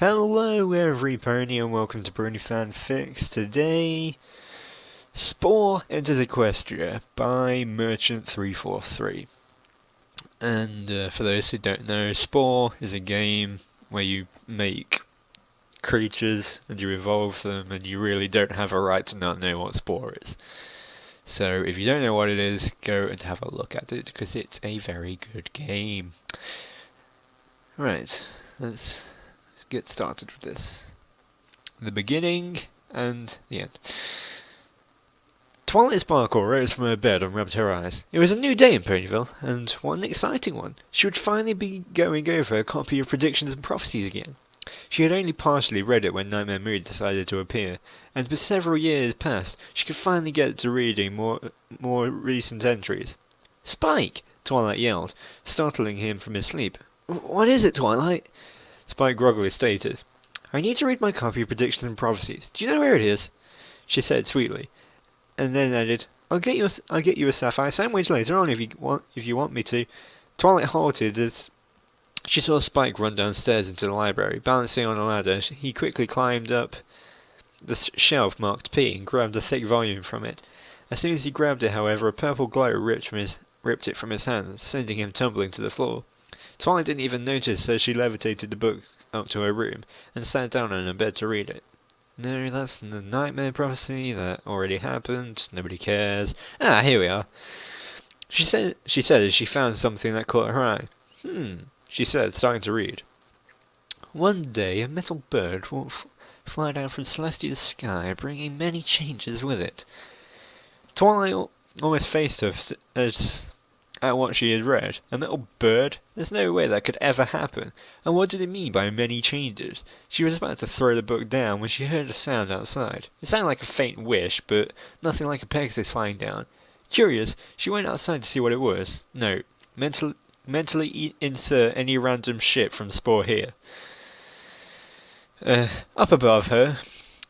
Hello everybody and welcome to Brony FanFics. Today, Spore enters Equestria by Merchant343. And for those who don't know, Spore is a game where you make creatures and you evolve them, and you really don't have a right to not know what Spore is. So if you don't know what it is, go and have a look at it, because it's a very good game. Right, let's get started with this. The beginning and the end. Twilight Sparkle rose from her bed and rubbed her eyes. It was a new day in Ponyville, and what an exciting one. She would finally be going over a copy of Predictions and Prophecies again. She had only partially read it when Nightmare Mood decided to appear, and for several years past, she could finally get to reading more recent entries. "Spike!" Twilight yelled, startling him from his sleep. "What is it, Twilight?" Spike groggily stated. "I need to read my copy of Predictions and Prophecies. Do you know where it is?" she said sweetly, and then added, I'll get you a sapphire sandwich later on if you want me to." Twilight halted as she saw Spike run downstairs into the library. Balancing on a ladder, he quickly climbed up the shelf marked P and grabbed a thick volume from it. As soon as he grabbed it, however, a purple glow ripped it from his hands, sending him tumbling to the floor. Twilight didn't even notice as she levitated the book up to her room and sat down on her bed to read it. "No, that's the Nightmare Prophecy. That already happened. Nobody cares. Ah, here we are," she said as she found something that caught her eye. She said, starting to read. "One day a metal bird will fly down from celestial sky, bringing many changes with it." Twilight almost faced her at what she had read. A metal bird? There's no way that could ever happen. And what did it mean by many changes? She was about to throw the book down when she heard a sound outside. It sounded like a faint wish, but nothing like a Pegasus flying down. Curious, she went outside to see what it was. No, mentally insert any random ship from Spore here. Up above her,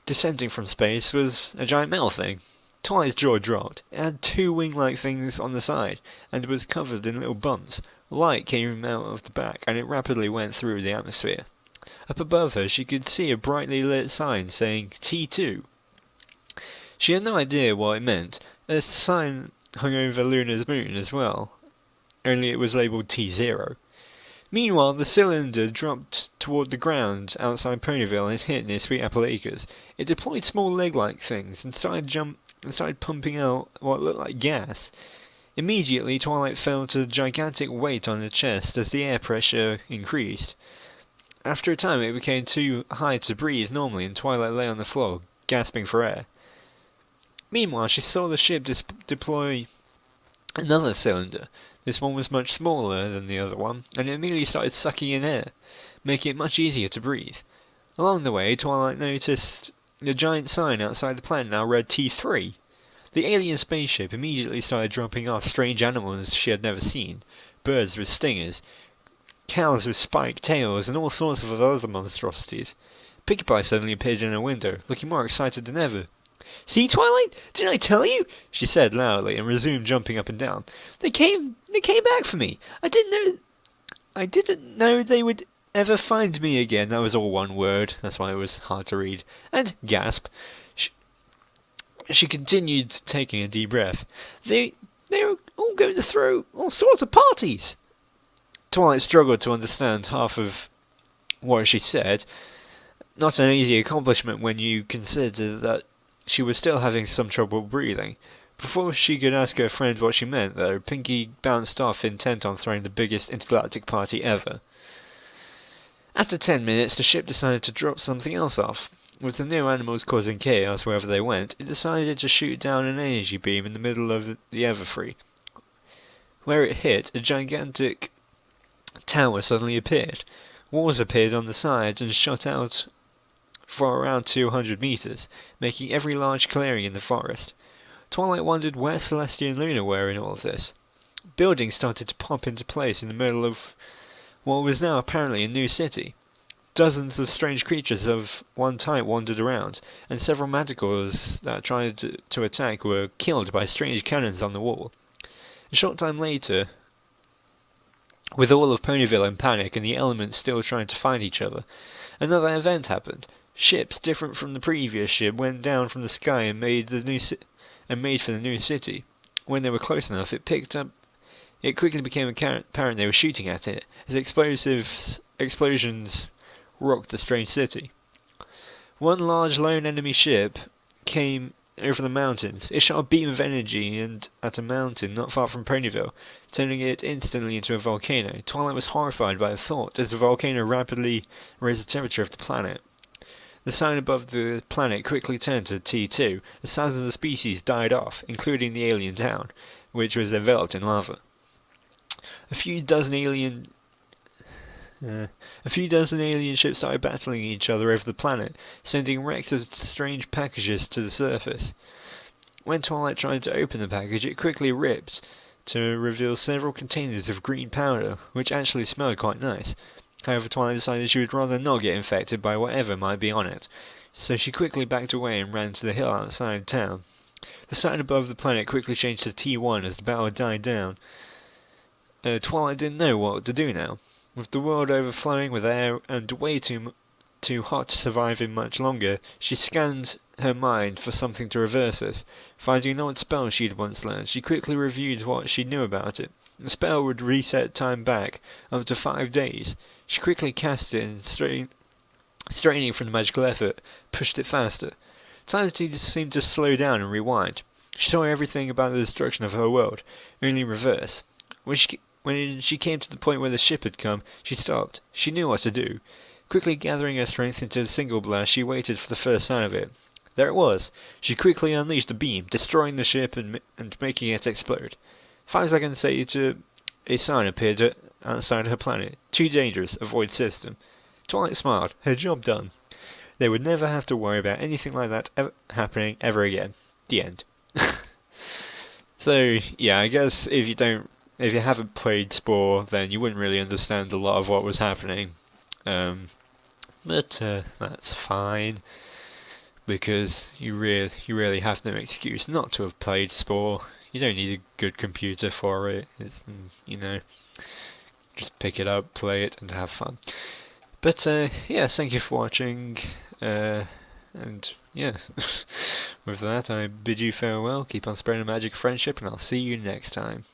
descending from space, was a giant metal thing. Twilight's jaw dropped. It had two wing-like things on the side, and was covered in little bumps. Light came out of the back, and it rapidly went through the atmosphere. Up above her, she could see a brightly lit sign saying T2. She had no idea what it meant. A sign hung over Luna's moon as well, only it was labelled T0. Meanwhile, the cylinder dropped toward the ground outside Ponyville and hit near Sweet Apple Acres. It deployed small leg-like things and started pumping out what looked like gas. Immediately, Twilight felt a gigantic weight on her chest as the air pressure increased. After a time, it became too high to breathe normally, and Twilight lay on the floor, gasping for air. Meanwhile, she saw the ship deploy another cylinder. This one was much smaller than the other one, and it immediately started sucking in air, making it much easier to breathe. Along the way, Twilight noticed the giant sign outside the planet now read T3. The alien spaceship immediately started dropping off strange animals she had never seen. Birds with stingers, cows with spiked tails, and all sorts of other monstrosities. Pinkie Pie suddenly appeared in her window, looking more excited than ever. "See, Twilight? Didn't I tell you?" she said loudly, and resumed jumping up and down. They came back for me. I didn't know they would ever find me again." That was all one word, that's why it was hard to read. And gasp. She continued, taking a deep breath. They're all going to throw all sorts of parties." Twilight struggled to understand half of what she said. Not an easy accomplishment when you consider that she was still having some trouble breathing. Before she could ask her friend what she meant, though, Pinkie bounced off, intent on throwing the biggest intergalactic party ever. After 10 minutes, the ship decided to drop something else off. With the new animals causing chaos wherever they went, it decided to shoot down an energy beam in the middle of the Everfree. Where it hit, a gigantic tower suddenly appeared. Walls appeared on the sides and shot out for around 200 meters, making every large clearing in the forest. Twilight wondered where Celestia and Luna were in all of this. Buildings started to pop into place in the middle of what was now apparently a new city. Dozens of strange creatures of one type wandered around, and several manticores that tried to attack were killed by strange cannons on the wall. A short time later, with all of Ponyville in panic and the elements still trying to find each other, Another event happened. Ships different from the previous ship went down from the sky and made for the new city. When they were close enough, it quickly became apparent they were shooting at it, as explosions rocked the strange city. One large lone enemy ship came over the mountains. It shot a beam of energy at a mountain not far from Ponyville, turning it instantly into a volcano. Twilight was horrified by the thought, as the volcano rapidly raised the temperature of the planet. The sign above the planet quickly turned to T2, as thousands of species died off, including the alien town, which was enveloped in lava. A few dozen alien ships started battling each other over the planet, sending wrecks of strange packages to the surface. When Twilight tried to open the package, it quickly ripped to reveal several containers of green powder, which actually smelled quite nice. However, Twilight decided she would rather not get infected by whatever might be on it, so she quickly backed away and ran to the hill outside town. The sign above the planet quickly changed to T1 as the battle died down. Twilight didn't know what to do now. With the world overflowing with air and way too hot to survive in much longer, she scanned her mind for something to reverse this. Finding an old spell she'd once learned, she quickly reviewed what she knew about it. The spell would reset time back up to 5 days. She quickly cast it and, straining from the magical effort, pushed it faster. Time seemed to slow down and rewind. She saw everything about the destruction of her world, only reverse. When she came to the point where the ship had come, she stopped. She knew what to do. Quickly gathering her strength into a single blast, she waited for the first sign of it. There it was. She quickly unleashed a beam, destroying the ship and making it explode. 5 seconds later, a sign appeared outside her planet. Too dangerous. Avoid system. Twilight smiled. Her job done. They would never have to worry about anything like that happening ever again. The end. So, yeah, I guess if you haven't played Spore, then you wouldn't really understand a lot of what was happening. But that's fine, because you really have no excuse not to have played Spore. You don't need a good computer for it. It's, just pick it up, play it, and have fun. But yeah, thank you for watching. And yeah, with that, I bid you farewell. Keep on spreading the magic of friendship, and I'll see you next time.